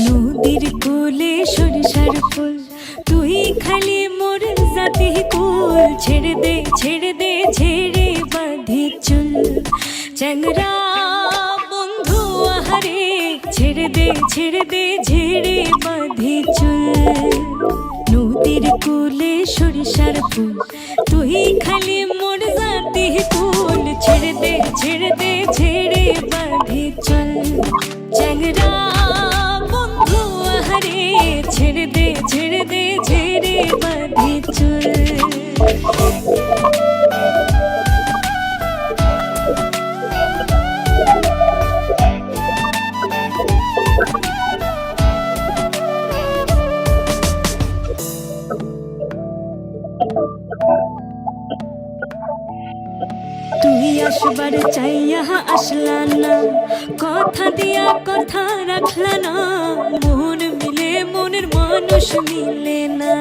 নদীর কোলে সরিষার ফুল, তুই খালি মোর জাতি কুল। ছেড়ে দে ছেড়ে দে ছেড়ে বাঁধি চুল, চ্যাংরা বন্ধু আহারে। ছেড়ে দে ছেড়ে দে ঝেড়ে বাঁধি চুল। নদীর কোলে সরিষার ফুল, তুই খালি মোর জাতি কুল। ছেড়ে দে ছেড়ে দে ছেড়ে বাঁধি চুল, চ্যাংরা বন্ধু আহারে। ছেড়ে দে ছেড়ে দে ছেড়ে বাঁধি চুল। তুই আসবার চাইয়া আসলা না, কথা দিয়া কথা রাখলা না। মন মিলে মনের মানুষ মিলে না।